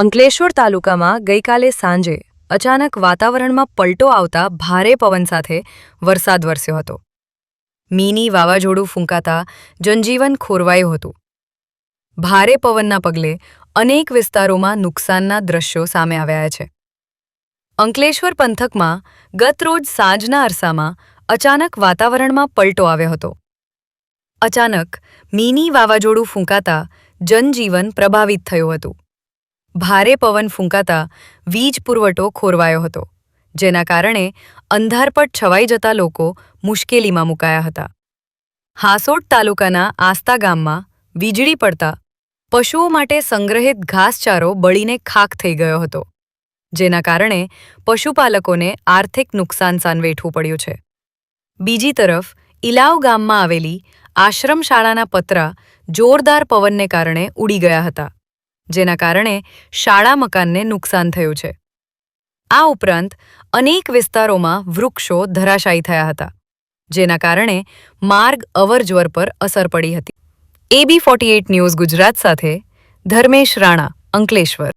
અંકલેશ્વર તાલુકામાં ગઈકાલે સાંજે અચાનક વાતાવરણમાં પલટો આવતા ભારે પવન સાથે વરસાદ વરસ્યો હતો. મીની વાવાઝોડું ફૂંકાતા જનજીવન ખોરવાયું હતું. ભારે પવનના પગલે અનેક વિસ્તારોમાં નુકસાનના દ્રશ્યો સામે આવ્યા છે. અંકલેશ્વર પંથકમાં ગતરોજ સાંજના અરસામાં અચાનક વાતાવરણમાં પલટો આવ્યો હતો. અચાનક મીની વાવાઝોડું ફૂંકાતા જનજીવન પ્રભાવિત થયું હતું. ભારે પવન ફૂંકાતા વીજ પુરવઠો ખોરવાયો હતો, જેના કારણે અંધારપટ છવાઈ જતા લોકો મુશ્કેલીમાં મુકાયા હતા. હાસોટ તાલુકાના આસ્તા ગામમાં વીજળી પડતા પશુઓ માટે સંગ્રહિત ઘાસચારો બળીને ખાખ થઈ ગયો હતો, જેના કારણે પશુપાલકોને આર્થિક નુકસાન સામે પડ્યું છે. બીજી તરફ ઇલાવ ગામમાં આવેલી આશ્રમ શાળાના પતરા જોરદાર પવનને કારણે ઉડી ગયા હતા, જેના કારણે શાળા મકાનને નુકસાન થયું છે. આ ઉપરાંત અનેક વિસ્તારોમાં વૃક્ષો ધરાશાયી થયા હતા, જેના કારણે માર્ગ અવરજવર પર અસર પડી હતી. AB48 ન્યૂઝ ગુજરાત સાથે ધર્મેશ રાણા, અંકલેશ્વર.